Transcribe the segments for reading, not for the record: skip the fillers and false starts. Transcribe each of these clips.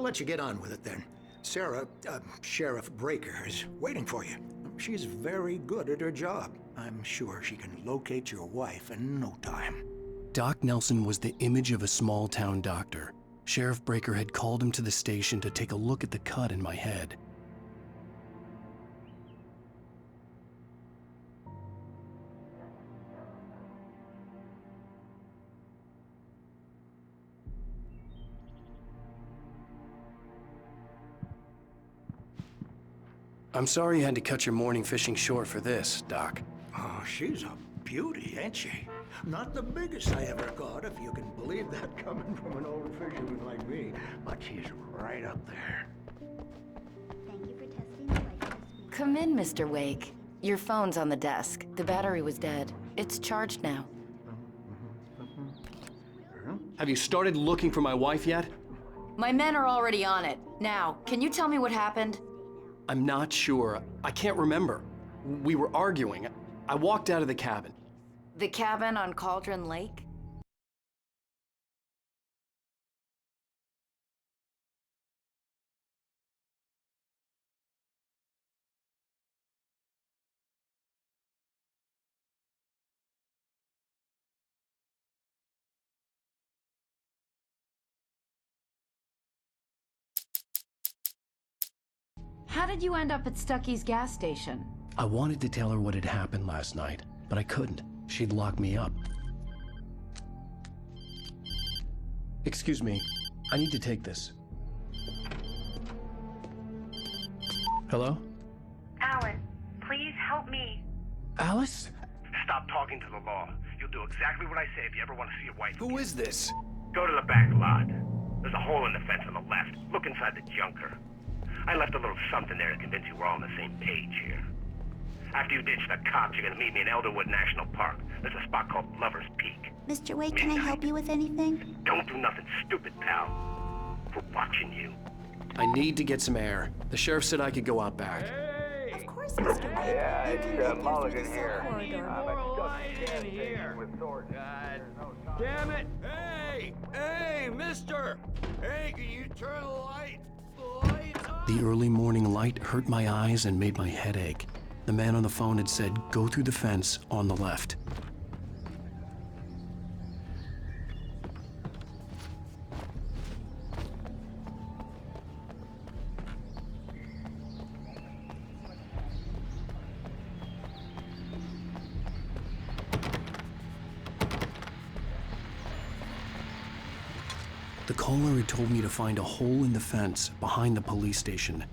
I'll let you get on with it then. Sarah, Sheriff Breaker, is waiting for you. She's very good at her job. I'm sure she can locate your wife in no time. Doc Nelson was the image of a small-town doctor. Sheriff Breaker had called him to the station to take a look at the cut in my head. I'm sorry you had to cut your morning fishing short for this, Doc. Oh, she's a beauty, ain't she? Not the biggest I ever caught, if you can believe that coming from an old fisherman like me. But she's right up there. Thank you for testing the light this week. Come in, Mr. Wake. Your phone's on the desk. The battery was dead. It's charged now. Have you started looking for my wife yet? My men are already on it. Now, can you tell me what happened? I'm not sure. I can't remember. We were arguing. I walked out of the cabin. The cabin on Cauldron Lake? How did you end up at Stucky's gas station? I wanted to tell her what had happened last night, but I couldn't. She'd lock me up. Excuse me, I need to take this. Hello? Alan, please help me. Alice? Stop talking to the law. You'll do exactly what I say if you ever want to see your wife. Who is this? Go to the back lot. There's a hole in the fence on the left. Look inside the junker. I left a little something there to convince you we're all on the same page here. After you ditch the cops, you're gonna meet me in Elderwood National Park. There's a spot called Lover's Peak. Mr. Wake, can I help you with anything? Don't do nothing stupid, pal. We're watching you. I need to get some air. The sheriff said I could go out back. Of course, Mr. Wake. Yeah, You can it's get in through Mulligan the here. cell corridor. I'm a stuck in here with swords. Damn it! Hey! Hey, mister! Hey, can you turn the lights on? The early morning light hurt my eyes and made my head ache. The man on the phone had said, go through the fence on the left. The caller had told me to find a hole in the fence behind the police station.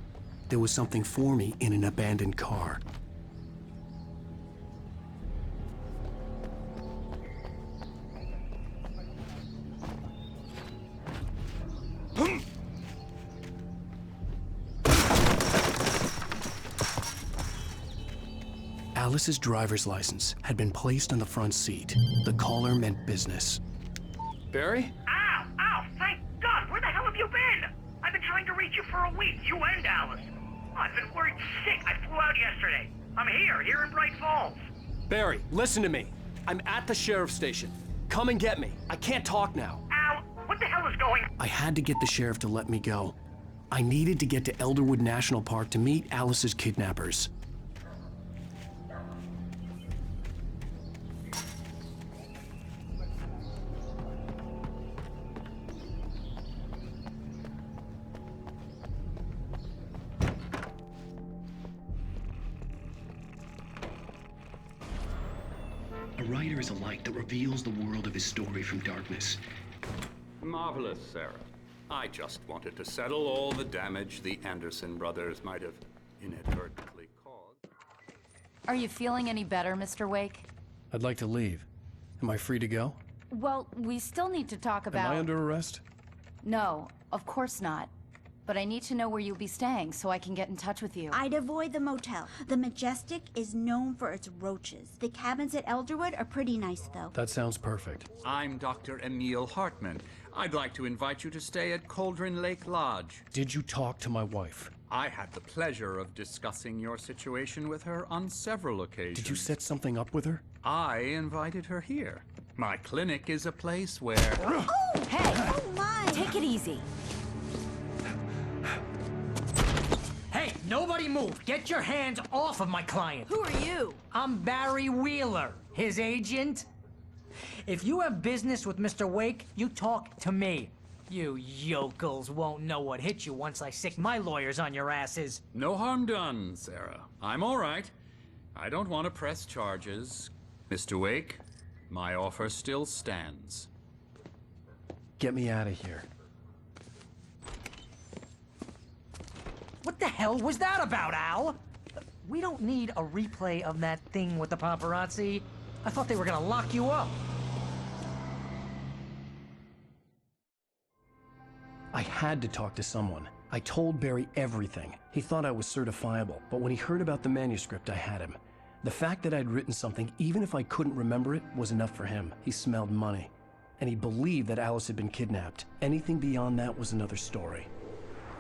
There was something for me in an abandoned car. Alice's driver's license had been placed on the front seat. The caller meant business. Barry? Ow! Ow! Thank God! Where the hell have you been? I've been trying to reach you for a week, you and Alice. I've been worried sick. I flew out yesterday. I'm here in Bright Falls. Barry, listen to me. I'm at the sheriff's station. Come and get me. I can't talk now. Al, what the hell is going on? I had to get the sheriff to let me go. I needed to get to Elderwood National Park to meet Alice's kidnappers. A writer is a light that reveals the world of his story from darkness. Marvelous, Sarah. I just wanted to settle all the damage the Anderson brothers might have inadvertently caused. Are you feeling any better, Mr. Wake? I'd like to leave. Am I free to go? Well, we still need to talk about... Am I under arrest? No, of course not. But I need to know where you'll be staying so I can get in touch with you. I'd avoid the motel. The Majestic is known for its roaches. The cabins at Elderwood are pretty nice, though. That sounds perfect. I'm Dr. Emil Hartman. I'd like to invite you to stay at Cauldron Lake Lodge. Did you talk to my wife? I had the pleasure of discussing your situation with her on several occasions. Did you set something up with her? I invited her here. My clinic is a place where... Oh, hey! Oh, my! Take it easy. Nobody move! Get your hands off of my client! Who are you? I'm Barry Wheeler, his agent. If you have business with Mr. Wake, you talk to me. You yokels won't know what hit you once I sick my lawyers on your asses. No harm done, Sarah. I'm all right. I don't want to press charges. Mr. Wake, my offer still stands. Get me out of here. What the hell was that about, Al? We don't need a replay of that thing with the paparazzi. I thought they were gonna lock you up. I had to talk to someone. I told Barry everything. He thought I was certifiable, but when he heard about the manuscript, I had him. The fact that I'd written something, even if I couldn't remember it, was enough for him. He smelled money. And he believed that Alice had been kidnapped. Anything beyond that was another story.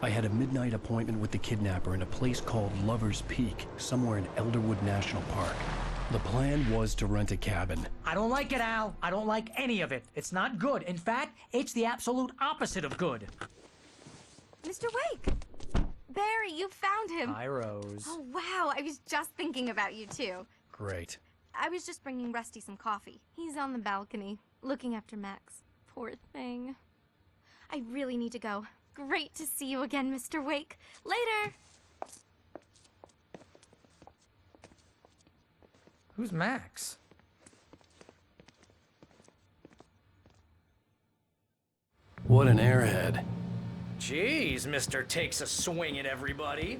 I had a midnight appointment with the kidnapper in a place called Lover's Peak, somewhere in Elderwood National Park. The plan was to rent a cabin. I don't like it, Al. I don't like any of it. It's not good. In fact, it's the absolute opposite of good. Mr. Wake! Barry, you found him! Hi, Rose. Oh, wow. I was just thinking about you, too. Great. I was just bringing Rusty some coffee. He's on the balcony, looking after Max. Poor thing. I really need to go. Great to see you again, Mr. Wake. Later! Who's Max? What an airhead. Jeez, Mr. Takes a swing at everybody.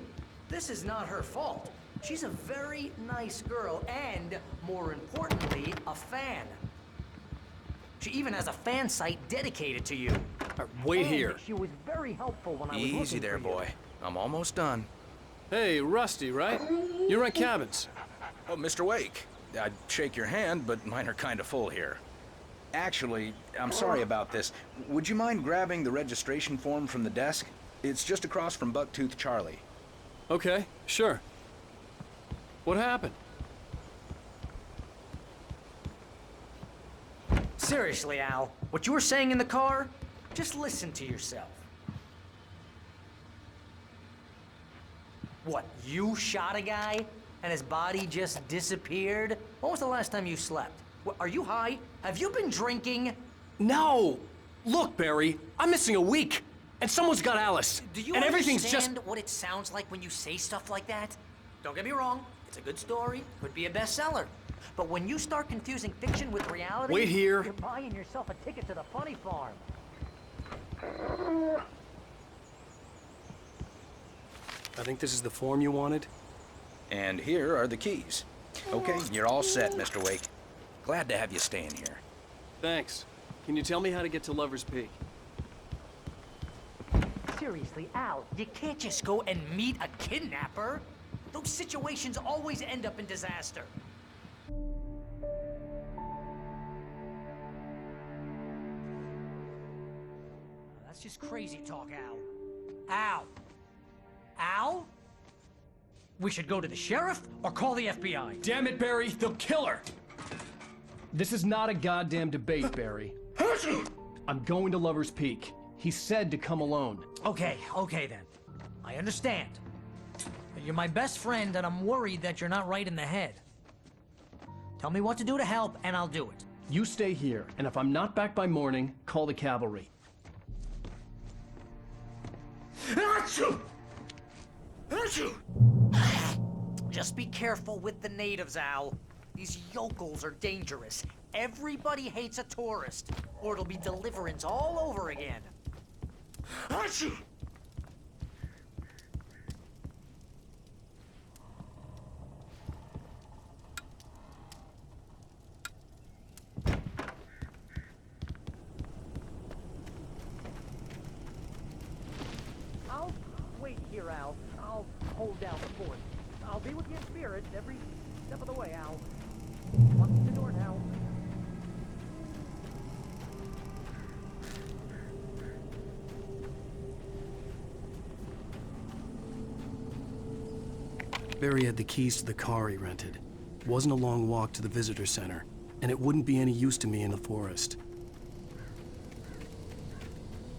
This is not her fault. She's a very nice girl and, more importantly, a fan. She even has a fan site dedicated to you. Wait And here. She was very helpful when I was Easy looking there, for you. boy. I'm almost done. Hey, Rusty, right? You rent cabins. Oh, Mr. Wake. I'd shake your hand, but mine are kind of full here. Actually, I'm sorry about this. Would you mind grabbing the registration form from the desk? It's just across from Bucktooth Charlie. Okay, sure. What happened? Seriously, Al, what you were saying in the car, just listen to yourself. What, you shot a guy and his body just disappeared? When was the last time you slept? What, are you high? Have you been drinking? No! Look, Barry, I'm missing a week, and someone's got Alice. Do you and everything's understand just... what it sounds like when you say stuff like that? Don't get me wrong, it's a good story, could be a bestseller. But when you start confusing fiction with reality, Wait here. You're buying yourself a ticket to the funny farm. I think this is the form you wanted. And here are the keys. Okay, you're all set, Mr. Wake. Glad to have you staying here. Thanks. Can you tell me how to get to Lover's Peak? Seriously, Al, you can't just go and meet a kidnapper. Those situations always end up in disaster. That's just crazy talk, Al. Al! Al? We should go to the sheriff or call the FBI. Damn it, Barry, they'll kill her! This is not a goddamn debate, Barry. I'm going to Lover's Peak. He said to come alone. Okay then. I understand. You're my best friend, and I'm worried that you're not right in the head. Tell me what to do to help, and I'll do it. You stay here, and if I'm not back by morning, call the cavalry. Just be careful with the natives, Al. These yokels are dangerous. Everybody hates a tourist, or it'll be Deliverance all over again. I'll wait here, Al. I'll hold down the fort. I'll be with you in spirit every step of the way, Al. Lock the door now. Barry had the keys to the car he rented. It wasn't a long walk to the visitor center, and it wouldn't be any use to me in the forest.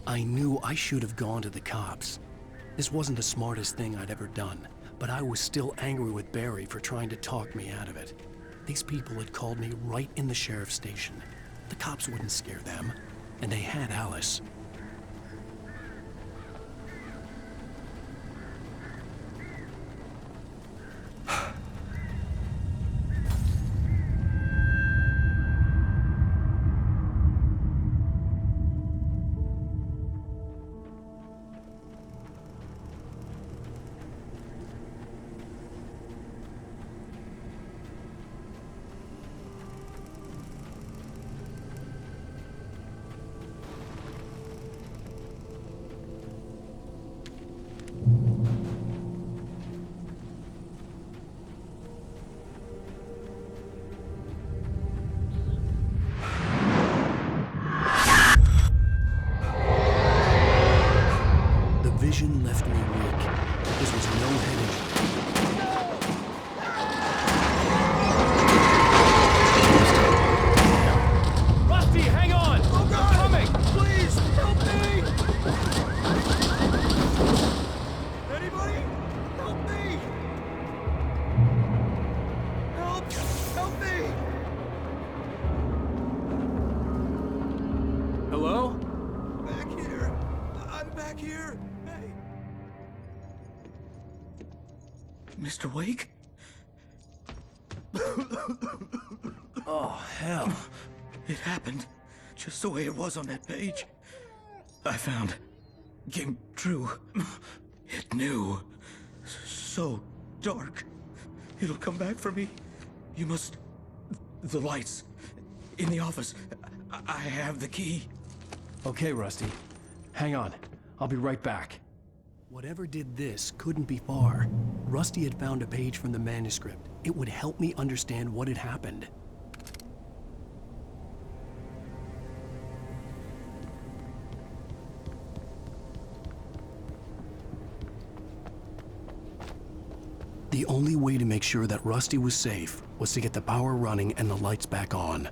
I knew I should have gone to the cops. This wasn't the smartest thing I'd ever done. But I was still angry with Barry for trying to talk me out of it. These people had called me right in the sheriff's station. The cops wouldn't scare them, and they had Alice. Vision left me weak. This was no head injury. Rusty, hang on! Oh God! I'm coming! Please, help me! Anybody? Help me! Help! Help me! Hello? Back here. I'm back here. Mr. Wake? Oh, hell. It happened just the way it was on that page. I found. Came true. It knew. So dark. It'll come back for me. You must... The lights. In the office. I have the key. Okay, Rusty. Hang on. I'll be right back. Whatever did this couldn't be far. Rusty had found a page from the manuscript. It would help me understand what had happened. The only way to make sure that Rusty was safe was to get the power running and the lights back on.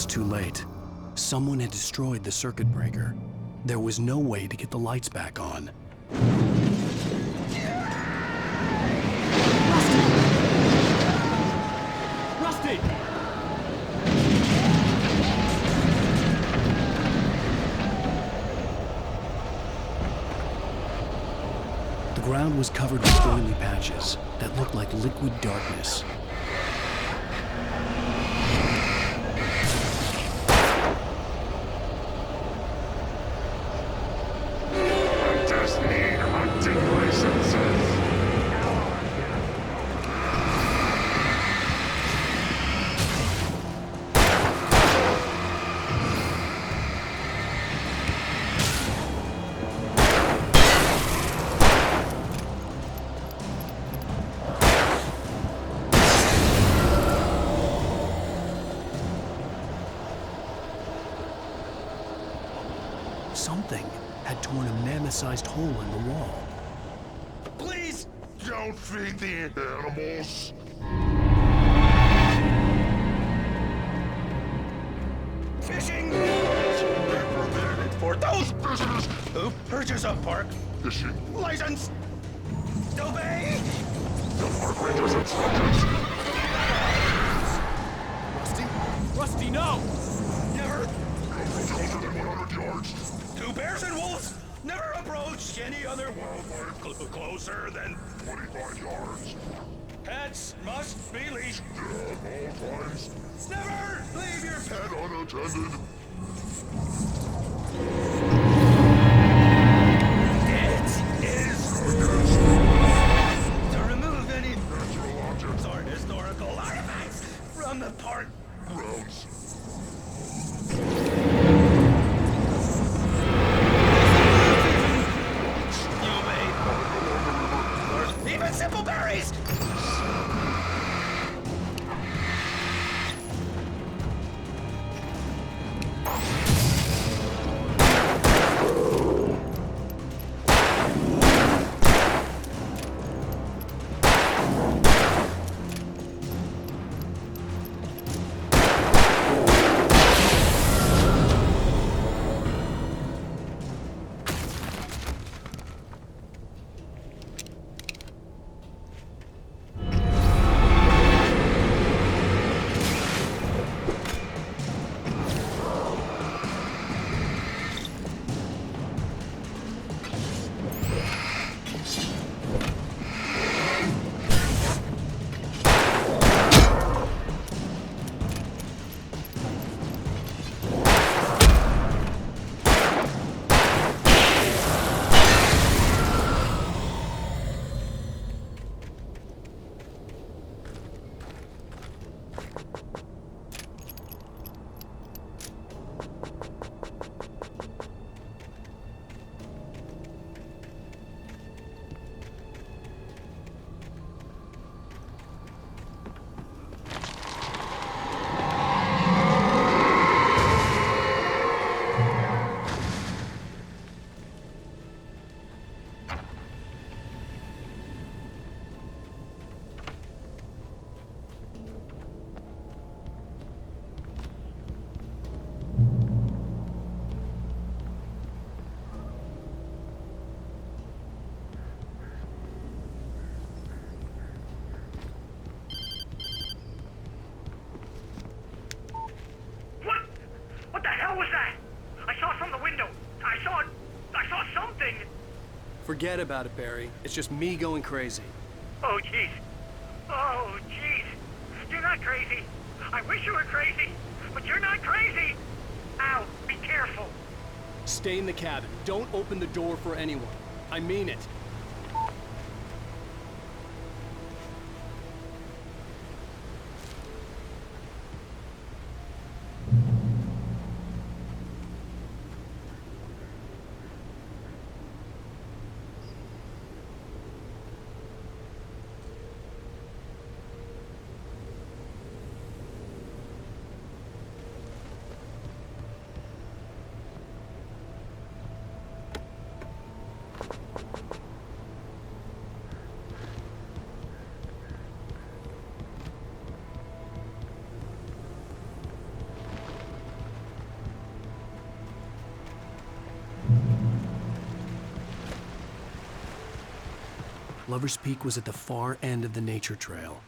Too late. Someone had destroyed the circuit breaker. There was no way to get the lights back on. Rusty! The ground was covered with oily patches that looked like liquid darkness. Something had torn a mammoth-sized hole in the wall. Please! Don't feed the animals! Fishing! For those prisoners who purchase a park fishing license! Obey! The park rangers and soldiers! Rusty? Rusty, no! Never! Closer than 100 yards! Two bears and wolves never approach any other wildlife closer than 25 yards! Pets must be leashed! At all times! Never leave your Pet unattended! It is to remove any natural objects or historical artifacts from the park grounds. You may, or even simple barriers. Christ! What the hell was that? I saw from the window. I saw something. Forget about it, Barry. It's just me going crazy. Oh, jeez. Oh, jeez. You're not crazy. I wish you were crazy, but you're not crazy. Ow, be careful. Stay in the cabin. Don't open the door for anyone. I mean it. Lover's Peak was at the far end of the nature trail.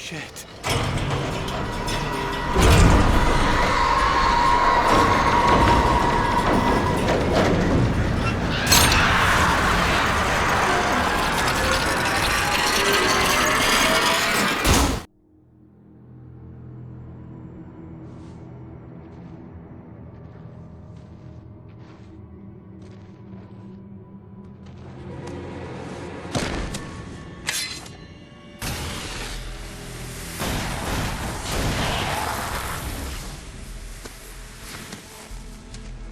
Shit.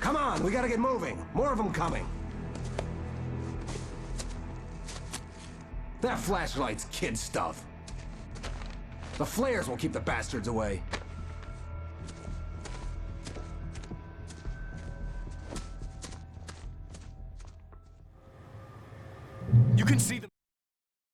Come on, we gotta get moving. More of them coming. That flashlight's kid stuff. The flares will keep the bastards away. You can see them.